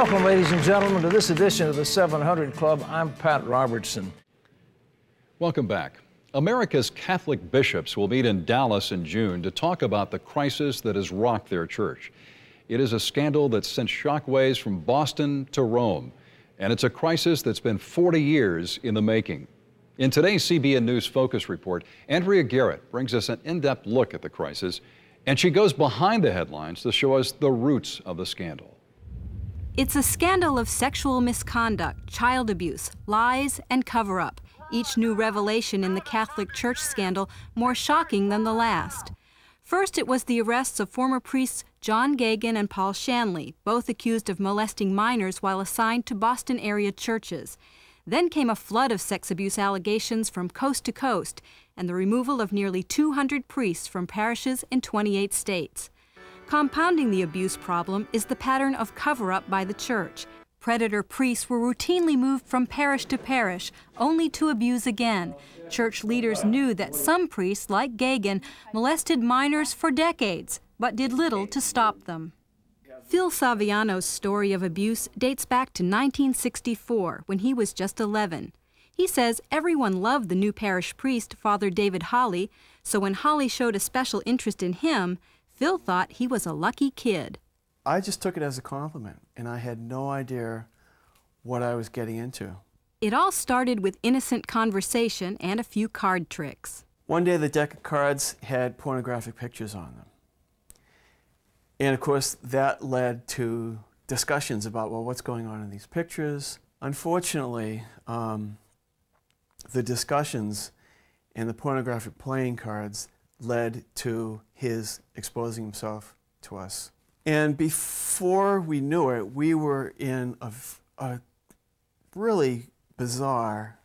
Welcome, ladies and gentlemen, to this edition of the 700 Club. I'm Pat Robertson. Welcome back. America's Catholic bishops will meet in Dallas in June to talk about the crisis that has rocked their church. It is a scandal that sent shockwaves from Boston to Rome, and it's a crisis that's been 40 years in the making. In today's CBN News Focus Report, Andrea Garrett brings us an in-depth look at the crisis, and she goes behind the headlines to show us the roots of the scandal. It's a scandal of sexual misconduct, child abuse, lies, and cover-up. Each new revelation in the Catholic Church scandal more shocking than the last. First, it was the arrests of former priests John Geoghegan and Paul Shanley, both accused of molesting minors while assigned to Boston area churches. Then came a flood of sex abuse allegations from coast to coast, and the removal of nearly 200 priests from parishes in 28 states. Compounding the abuse problem is the pattern of cover-up by the Church. Predator priests were routinely moved from parish to parish, only to abuse again. Church leaders knew that some priests, like Geoghegan, molested minors for decades, but did little to stop them. Phil Saviano's story of abuse dates back to 1964, when he was just 11. He says everyone loved the new parish priest, Father David Holly, so when Holly showed a special interest in him, Phil thought he was a lucky kid. I just took it as a compliment, and I had no idea what I was getting into. It all started with innocent conversation and a few card tricks. One day the deck of cards had pornographic pictures on them. And of course that led to discussions about, well, what's going on in these pictures? Unfortunately, the discussions and the pornographic playing cards led to his exposing himself to us. And before we knew it, we were in a really bizarre,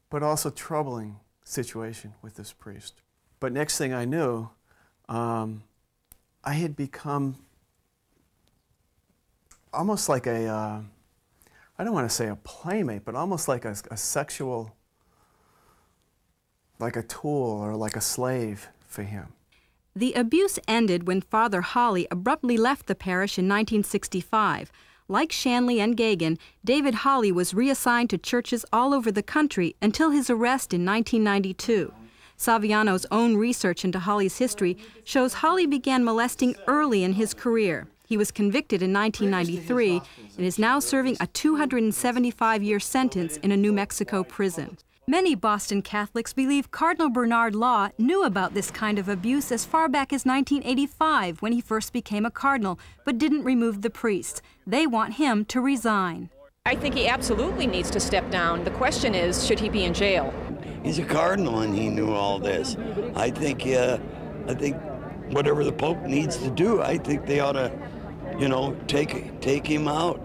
but also troubling situation with this priest. But next thing I knew, I had become almost like a, I don't want to say a playmate, but almost like a sexual, like a tool or like a slave for him. The abuse ended when Father Holly abruptly left the parish in 1965. Like Shanley and Geoghegan, David Holly was reassigned to churches all over the country until his arrest in 1992. Saviano's own research into Holly's history shows Holly began molesting early in his career. He was convicted in 1993 and is now serving a 275-year sentence in a New Mexico prison. Many Boston Catholics believe Cardinal Bernard Law knew about this kind of abuse as far back as 1985 when he first became a cardinal, but didn't remove the priests. They want him to resign. I think he absolutely needs to step down. The question is, should he be in jail? He's a cardinal and he knew all this. I think whatever the Pope needs to do, I think they ought to, take him out.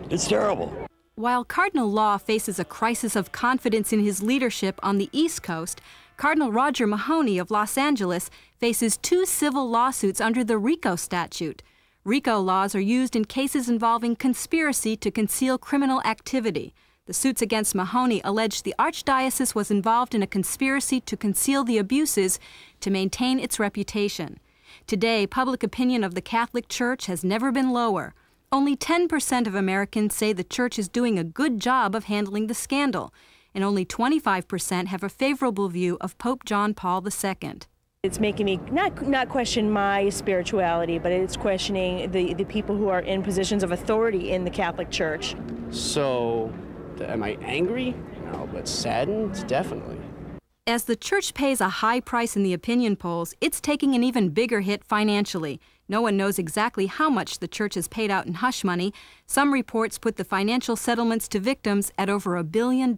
It's terrible. While Cardinal Law faces a crisis of confidence in his leadership on the East Coast, Cardinal Roger Mahoney of Los Angeles faces 2 civil lawsuits under the RICO statute. RICO laws are used in cases involving conspiracy to conceal criminal activity. The suits against Mahoney allege the Archdiocese was involved in a conspiracy to conceal the abuses to maintain its reputation. Today, public opinion of the Catholic Church has never been lower. Only 10% of Americans say the Church is doing a good job of handling the scandal, and only 25% have a favorable view of Pope John Paul II. It's making me not question my spirituality, but it's questioning the people who are in positions of authority in the Catholic Church. So, am I angry? No, but saddened? Definitely. As the Church pays a high price in the opinion polls, it's taking an even bigger hit financially. No one knows exactly how much the Church has paid out in hush money. Some reports put the financial settlements to victims at over $1 billion.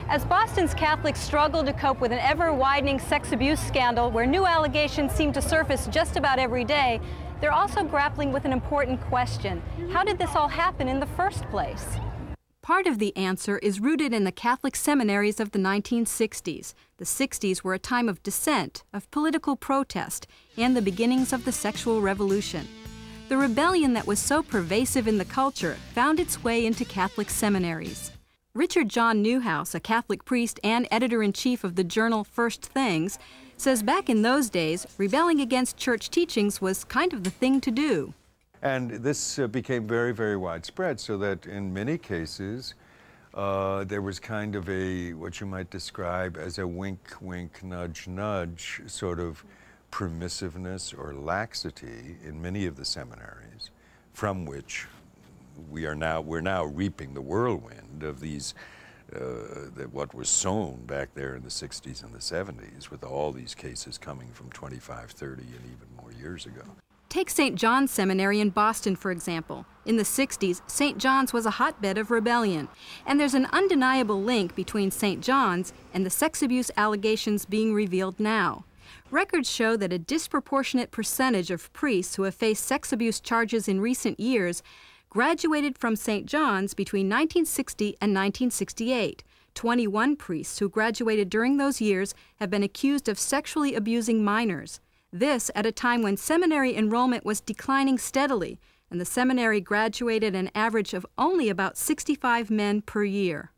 As Boston's Catholics struggle to cope with an ever-widening sex abuse scandal where new allegations seem to surface just about every day, they're also grappling with an important question. How did this all happen in the first place? Part of the answer is rooted in the Catholic seminaries of the 1960s. The 60s were a time of dissent, of political protest, and the beginnings of the sexual revolution. The rebellion that was so pervasive in the culture found its way into Catholic seminaries. Richard John Neuhaus, a Catholic priest and editor-in-chief of the journal First Things, says back in those days, rebelling against church teachings was kind of the thing to do. And this became very, very widespread, so that in many cases, there was kind of a, what you might describe as a wink, wink, nudge, nudge sort of permissiveness or laxity in many of the seminaries, from which we're now reaping the whirlwind of these, what was sown back there in the 60s and the 70s, with all these cases coming from 25, 30, and even more years ago. Take St. John's Seminary in Boston, for example. In the 60s, St. John's was a hotbed of rebellion, and there's an undeniable link between St. John's and the sex abuse allegations being revealed now. Records show that a disproportionate percentage of priests who have faced sex abuse charges in recent years graduated from St. John's between 1960 and 1968. 21 priests who graduated during those years have been accused of sexually abusing minors. This at a time when seminary enrollment was declining steadily, and the seminary graduated an average of only about 65 men per year.